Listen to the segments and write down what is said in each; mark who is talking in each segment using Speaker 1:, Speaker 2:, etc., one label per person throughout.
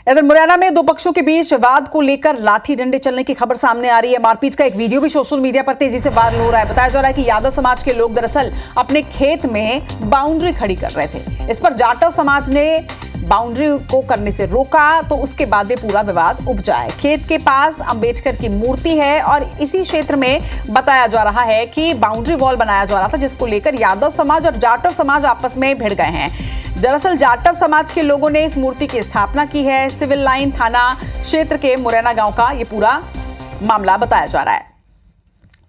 Speaker 1: इधर मुरैना में दो पक्षों के बीच विवाद को लेकर लाठी डंडे चलने की खबर सामने आ रही है। मारपीट का एक वीडियो भी सोशल मीडिया पर तेजी से वायरल हो रहा है। बताया जा रहा है कि यादव समाज के लोग दरअसल अपने खेत में बाउंड्री खड़ी कर रहे थे। इस पर जाटव समाज ने बाउंड्री को करने से रोका, तो उसके बाद ये पूरा विवाद उपजा है। खेत के पास अंबेडकर की मूर्ति है और इसी क्षेत्र में बताया जा रहा है कि बाउंड्री वॉल बनाया जा रहा था, जिसको लेकर यादव समाज और जाटव समाज आपस में भिड़ गए हैं। दरअसल जाटव समाज के लोगों ने इस मूर्ति की स्थापना की है। सिविल लाइन थाना क्षेत्र के मुरैना गांव का ये पूरा मामला बताया जा रहा है।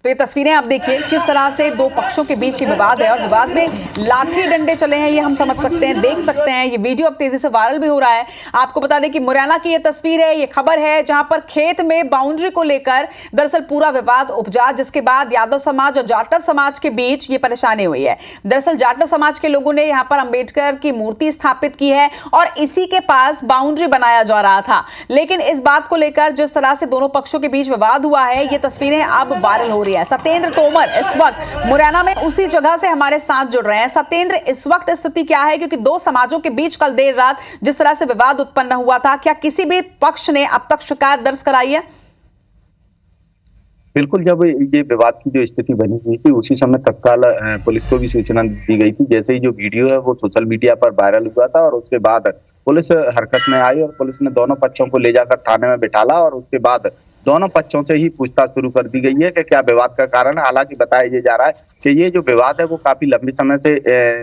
Speaker 1: तो ये तस्वीरें आप देखिए किस तरह से दो पक्षों के बीच ये विवाद है और विवाद में लाठी डंडे चले हैं, ये हम समझ सकते हैं, देख सकते हैं। ये वीडियो अब तेजी से वायरल भी हो रहा है। आपको बता दें कि मुरैना की ये तस्वीर है, ये खबर है, जहां पर खेत में बाउंड्री को लेकर दरअसल पूरा विवाद उपजा, जिसके बाद यादव समाज और जाटव समाज के बीच ये परेशानी हुई है। दरअसल जाटव समाज के लोगों ने यहाँ पर अंबेडकर की मूर्ति स्थापित की है और इसी के पास बाउंड्री बनाया जा रहा था। लेकिन इस बात को लेकर जिस तरह से दोनों पक्षों के बीच विवाद हुआ है, ये तस्वीरें अब वायरल हो रही है। सत्येंद्र तोमर इस वक्त मुरैना में उसी जगह से हमारे साथ जुड़ रहे हैं। सत्येंद्र, इस वक्त स्थिति क्या है, क्योंकि दो समाजों के बीच कल देर रात जिस तरह से विवाद उत्पन्न हुआ था, क्या किसी भी पक्ष ने अब तक शिकायत दर्ज कराई है?
Speaker 2: बिल्कुल, जब ये विवाद की जो स्थिति बनी हुई थी उसी समय तत्काल पुलिस को भी सूचना दी गई थी। जैसे ही जो वीडियो है वो सोशल मीडिया पर वायरल हुआ था और उसके बाद पुलिस हरकत में आई और पुलिस ने दोनों पक्षों को ले जाकर थाने में बिठाला और उसके बाद दोनों पक्षों से ही पूछताछ शुरू कर दी गई है कि क्या विवाद का कारण है। हालांकि बताया जा रहा है कि ये जो विवाद है वो काफी लंबे समय से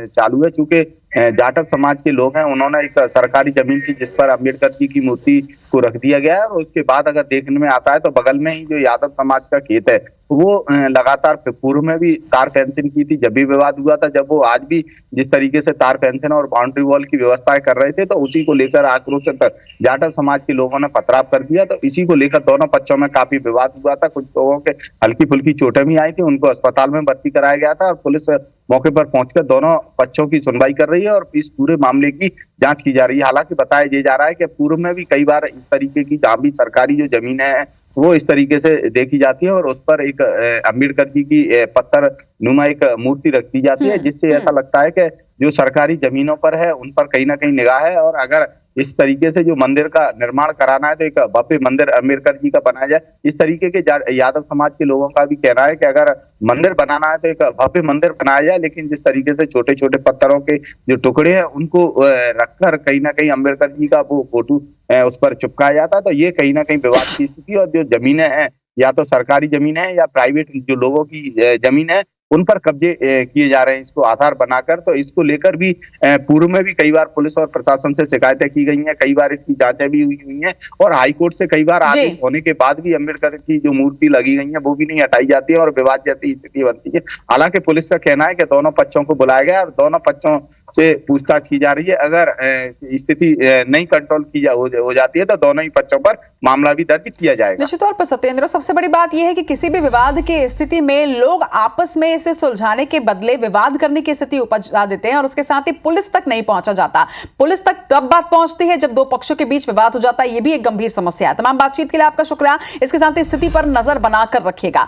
Speaker 2: चालू है, चूंकि जाटव समाज के लोग हैं, उन्होंने एक सरकारी जमीन थी जिस पर अम्बेडकर जी की मूर्ति को रख दिया गया है और उसके बाद अगर देखने में आता है तो बगल में ही जो यादव समाज का खेत है वो लगातार पूर्व में भी तार फेंसिंग की थी जब भी विवाद हुआ था। जब वो आज भी जिस तरीके से तार फेंसिंग और बाउंड्री वॉल की व्यवस्थाएं कर रहे थे तो उसी को लेकर आक्रोशित जाटव समाज के लोगों ने पथराव कर दिया। तो इसी को लेकर दोनों पक्षों में काफी विवाद हुआ था। कुछ लोगों के हल्की फुल्की चोटें भी आई थी, उनको अस्पताल में भर्ती कराया गया था और पुलिस मौके पर पहुंचकर दोनों पक्षों की सुनवाई कर रही है और इस पूरे मामले की जांच की जा रही है। हालांकि बताया जा रहा है कि पूर्व में भी कई बार इस तरीके की जहां भी सरकारी जो जमीनें हैं वो इस तरीके से देखी जाती है और उस पर एक अम्बेडकर जी की पत्थर नुमा एक मूर्ति रख दी जाती है, जिससे ऐसा लगता है कि जो सरकारी जमीनों पर है उन पर कहीं ना कहीं निगाह है और अगर इस तरीके से जो मंदिर का निर्माण कराना है तो एक भव्य मंदिर अम्बेडकर जी का बनाया जाए। इस तरीके के यादव समाज के लोगों का भी कहना है कि अगर मंदिर बनाना है तो एक भव्य मंदिर बनाया जाए, लेकिन जिस तरीके से छोटे छोटे पत्थरों के जो टुकड़े हैं उनको रखकर कहीं ना कहीं अम्बेडकर जी का वो फोटो उस पर चिपकाया जाता है, तो ये कहीं ना कहीं विवाद की स्थिति। और जो जमीनें हैं या तो सरकारी जमीन है या प्राइवेट जो लोगों की जमीन है उन पर कब्जे किए जा रहे हैं इसको आधार बनाकर। तो इसको लेकर भी पूर्व में भी कई बार पुलिस और प्रशासन से शिकायतें की गई हैं, कई बार इसकी जांचें भी हुई हैं और हाईकोर्ट से कई बार आदेश होने के बाद भी अम्बेडकर की जो मूर्ति लगी गई है वो भी नहीं हटाई जाती है और विवाद जैसी स्थिति बनती है। हालांकि पुलिस का कहना है कि दोनों पक्षों को बुलाया गया और दोनों पक्षों से पूछताछ की जा रही है। अगर स्थिति नहीं कंट्रोल की हो जाती है तो दोनों ही पक्षों पर मामला भी दर्ज किया जाएगा।
Speaker 1: निश्चित तौर पर सत्येंद्र, सबसे बड़ी बात यह है कि किसी भी विवाद की स्थिति में लोग आपस में इसे सुलझाने के बदले विवाद करने की स्थिति उपजा देते हैं और उसके साथ ही पुलिस तक नहीं पहुंचा जाता। पुलिस तक तब बात पहुंचती है जब दो पक्षों के बीच विवाद हो जाता है। यह भी एक गंभीर समस्या है। तमाम बातचीत के लिए आपका शुक्रिया। इसके साथ ही स्थिति पर नजर बनाकर रखिएगा।